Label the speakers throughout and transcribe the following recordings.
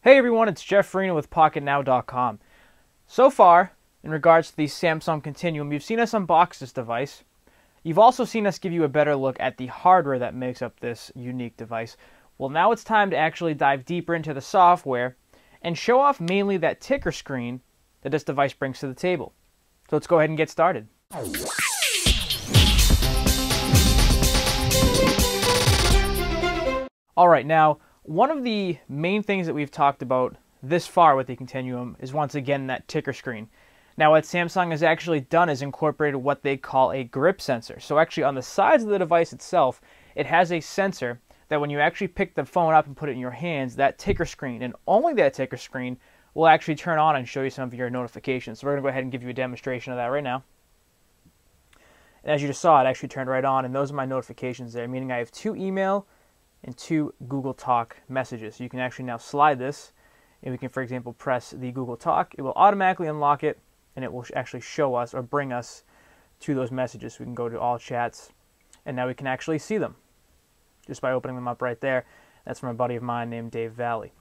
Speaker 1: Hey everyone, it's Jeff Farina with Pocketnow.com. So far, in regards to the Samsung Continuum, you've seen us unbox this device. You've also seen us give you a better look at the hardware that makes up this unique device. Well, now it's time to actually dive deeper into the software and show off mainly that ticker screen that this device brings to the table. So let's go ahead and get started. Alright, now, one of the main things that we've talked about this far with the Continuum is once again that ticker screen. Now what Samsung has actually done is incorporated what they call a grip sensor. So actually on the sides of the device itself, it has a sensor that when you actually pick the phone up and put it in your hands, that ticker screen, and only that ticker screen, will actually turn on and show you some of your notifications. So we're going to go ahead and give you a demonstration of that right now. And as you just saw, it actually turned right on, and those are my notifications there, meaning I have 2 email and 2 Google Talk messages. So you can actually now slide this, and we can, for example, press the Google Talk. It will automatically unlock it, and it will actually show us or bring us to those messages. We can go to all chats, and now we can actually see them just by opening them up right there. That's from a buddy of mine named Dave Valley.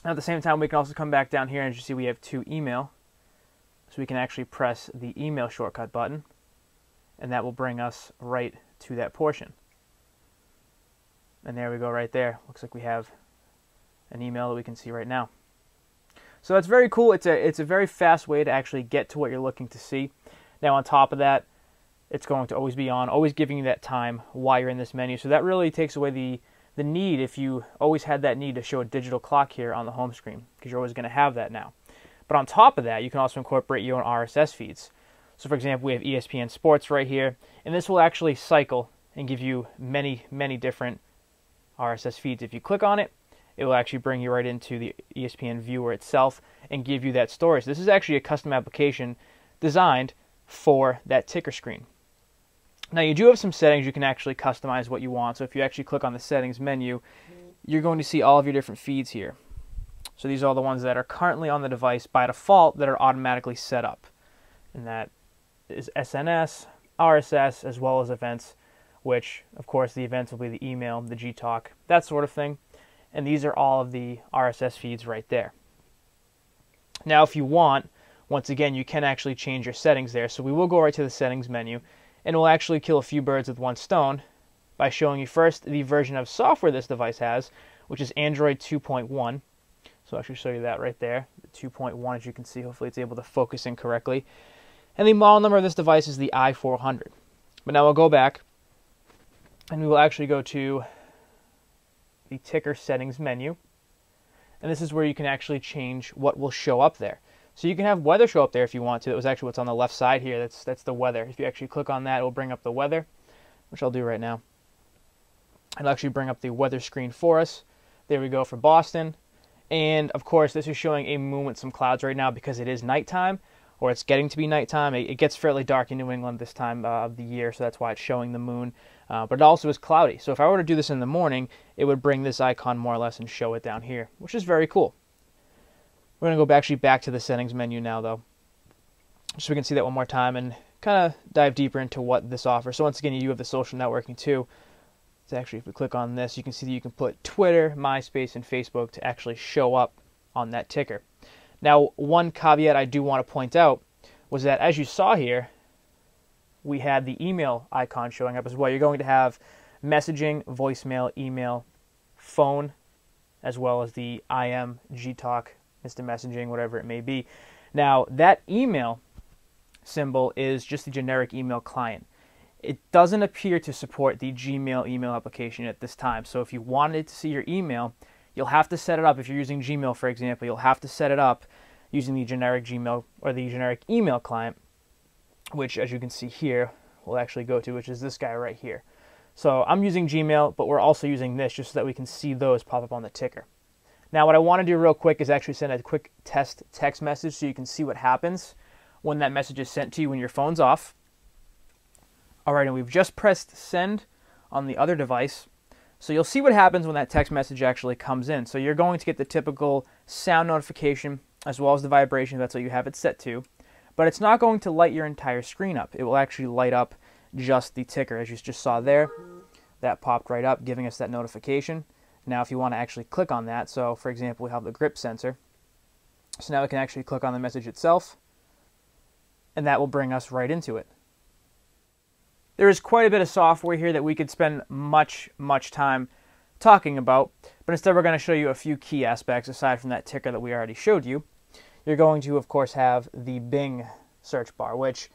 Speaker 1: Now, at the same time, we can also come back down here, and as you see, we have 2 email. So we can actually press the email shortcut button, and that will bring us right to that portion. And there we go right there. Looks like we have an email that we can see right now. So that's very cool. It's a very fast way to actually get to what you're looking to see. Now on top of that, it's going to always be on, always giving you that time while you're in this menu. So that really takes away the need, if you always had that need to show a digital clock here on the home screen, because you're always going to have that now. But on top of that, you can also incorporate your own RSS feeds. So for example, we have ESPN Sports right here, and this will actually cycle and give you many, many different RSS feeds. If you click on it, it will actually bring you right into the ESPN viewer itself and give you that story. So this is actually a custom application designed for that ticker screen. Now you do have some settings you can actually customize what you want. So if you actually click on the settings menu, you're going to see all of your different feeds here. So these are all the ones that are currently on the device by default that are automatically set up. And that is SNS, RSS, as well as events, which, of course, the events will be the email, the G-Talk, that sort of thing. And these are all of the RSS feeds right there. Now, if you want, once again, you can actually change your settings there. So we will go right to the settings menu, and we'll actually kill a few birds with one stone by showing you first the version of software this device has, which is Android 2.1. So I'll actually show you that right there, the 2.1, as you can see. Hopefully it's able to focus in correctly. And the model number of this device is the i400. But now we'll go back, and we will actually go to the ticker settings menu. And this is where you can actually change what will show up there. So you can have weather show up there if you want to. That was actually what's on the left side here. That's the weather. If you actually click on that, it will bring up the weather, which I'll do right now. It'll actually bring up the weather screen for us. There we go for Boston. And of course, this is showing a moon with some clouds right now because it is nighttime, or it's getting to be nighttime. It gets fairly dark in New England this time of the year, so that's why it's showing the moon. But it also is cloudy. So if I were to do this in the morning, it would bring this icon more or less and show it down here, which is very cool. We're going to go actually back to the settings menu now, though, so we can see that one more time and kind of dive deeper into what this offers. So once again, you have the social networking too. So actually, if we click on this, you can see that you can put Twitter, MySpace, and Facebook to actually show up on that ticker. Now, one caveat I do want to point out was that, as you saw here, we had the email icon showing up as well. You're going to have messaging, voicemail, email, phone, as well as the IM, G-Talk, instant messaging, whatever it may be. Now, that email symbol is just the generic email client. It doesn't appear to support the Gmail email application at this time. So if you wanted to see your email, you'll have to set it up. If you're using Gmail, for example, you'll have to set it up using the generic Gmail or the generic email client, which, as you can see here, we'll actually go to, which is this guy right here. So I'm using Gmail, but we're also using this just so that we can see those pop up on the ticker. Now, what I want to do real quick is actually send a quick test text message so you can see what happens when that message is sent to you when your phone's off. All right, and we've just pressed send on the other device. So you'll see what happens when that text message actually comes in. So you're going to get the typical sound notification as well as the vibration. That's what you have it set to. But it's not going to light your entire screen up. It will actually light up just the ticker, as you just saw there. That popped right up, giving us that notification. Now if you want to actually click on that, so for example we have the grip sensor, so now we can actually click on the message itself, and that will bring us right into it. There is quite a bit of software here that we could spend much time talking about, but instead we're going to show you a few key aspects aside from that ticker that we already showed you. You're going to, of course, have the Bing search bar, which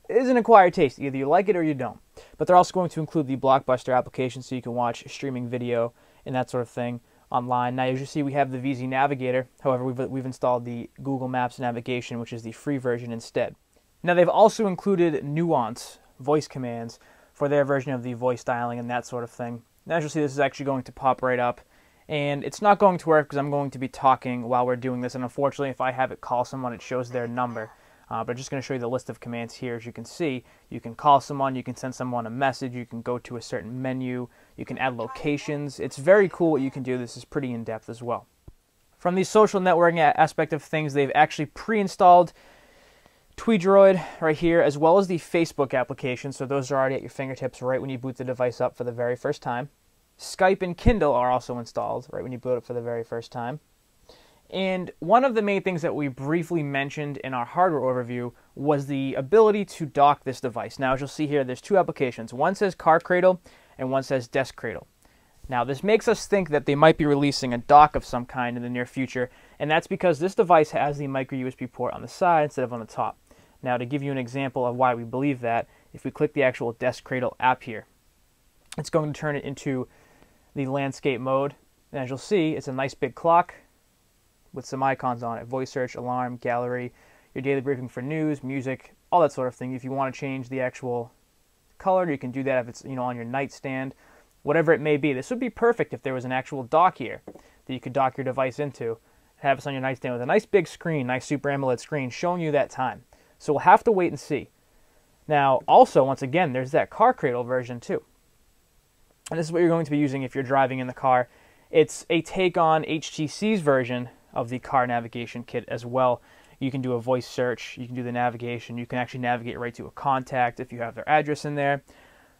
Speaker 1: is an acquired taste. Either you like it or you don't. But they're also going to include the Blockbuster application so you can watch streaming video and that sort of thing online. Now, as you see, we have the VZ Navigator. However, we've installed the Google Maps navigation, which is the free version instead. Now, they've also included Nuance voice commands for their version of the voice dialing and that sort of thing. Now, as you'll see, this is actually going to pop right up. And it's not going to work because I'm going to be talking while we're doing this. And unfortunately, if I have it call someone, it shows their number. But I'm just going to show you the list of commands here. As you can see, you can call someone, you can send someone a message, you can go to a certain menu, you can add locations. It's very cool what you can do. This is pretty in-depth as well. From the social networking aspect of things, they've actually pre-installed TweeDroid right here, as well as the Facebook application. So those are already at your fingertips right when you boot the device up for the very first time. Skype and Kindle are also installed right when you boot it for the very first time. And one of the main things that we briefly mentioned in our hardware overview was the ability to dock this device. Now, as you'll see here, there's two applications. One says Car Cradle and one says Desk Cradle. Now, this makes us think that they might be releasing a dock of some kind in the near future, and that's because this device has the micro USB port on the side instead of on the top. Now, to give you an example of why we believe that, if we click the actual Desk Cradle app here, it's going to turn it into the landscape mode. And as you'll see, it's a nice big clock with some icons on it: voice search, alarm, gallery, your daily briefing for news, music, all that sort of thing. If you want to change the actual color, you can do that if it's, on your nightstand, whatever it may be. This would be perfect if there was an actual dock here that you could dock your device into, have this on your nightstand with a nice big screen, nice Super AMOLED screen showing you that time. So we'll have to wait and see. Now, also, once again, there's that Car Cradle version too. And this is what you're going to be using if you're driving in the car. It's a take on HTC's version of the car navigation kit as well. You can do a voice search, you can do the navigation, you can actually navigate right to a contact if you have their address in there,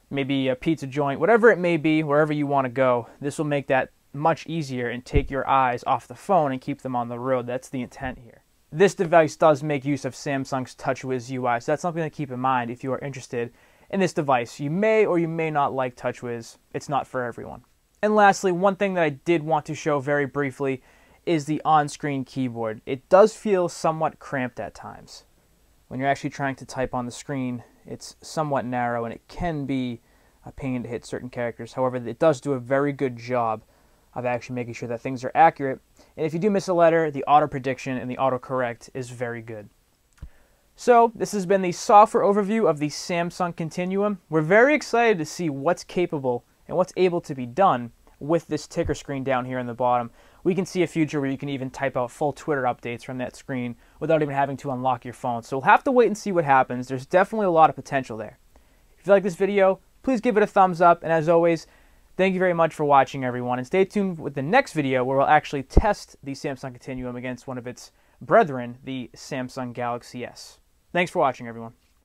Speaker 1: maybe a pizza joint, whatever it may be, wherever you want to go. This will make that much easier and take your eyes off the phone and keep them on the road. That's the intent here. This device does make use of Samsung's TouchWiz UI, so that's something to keep in mind if you are interested in this device. You may or you may not like TouchWiz. It's not for everyone. And lastly, one thing that I did want to show very briefly is the on-screen keyboard. It does feel somewhat cramped at times. When you're actually trying to type on the screen, it's somewhat narrow and it can be a pain to hit certain characters. However, it does do a very good job of actually making sure that things are accurate. And if you do miss a letter, the auto prediction and the autocorrect is very good. So, this has been the software overview of the Samsung Continuum. We're very excited to see what's capable and what's able to be done with this ticker screen down here in the bottom. We can see a future where you can even type out full Twitter updates from that screen without even having to unlock your phone. So we'll have to wait and see what happens. There's definitely a lot of potential there. If you like this video, please give it a thumbs up. And as always, thank you very much for watching, everyone. And stay tuned with the next video where we'll actually test the Samsung Continuum against one of its brethren, the Samsung Galaxy S. Thanks for watching, everyone.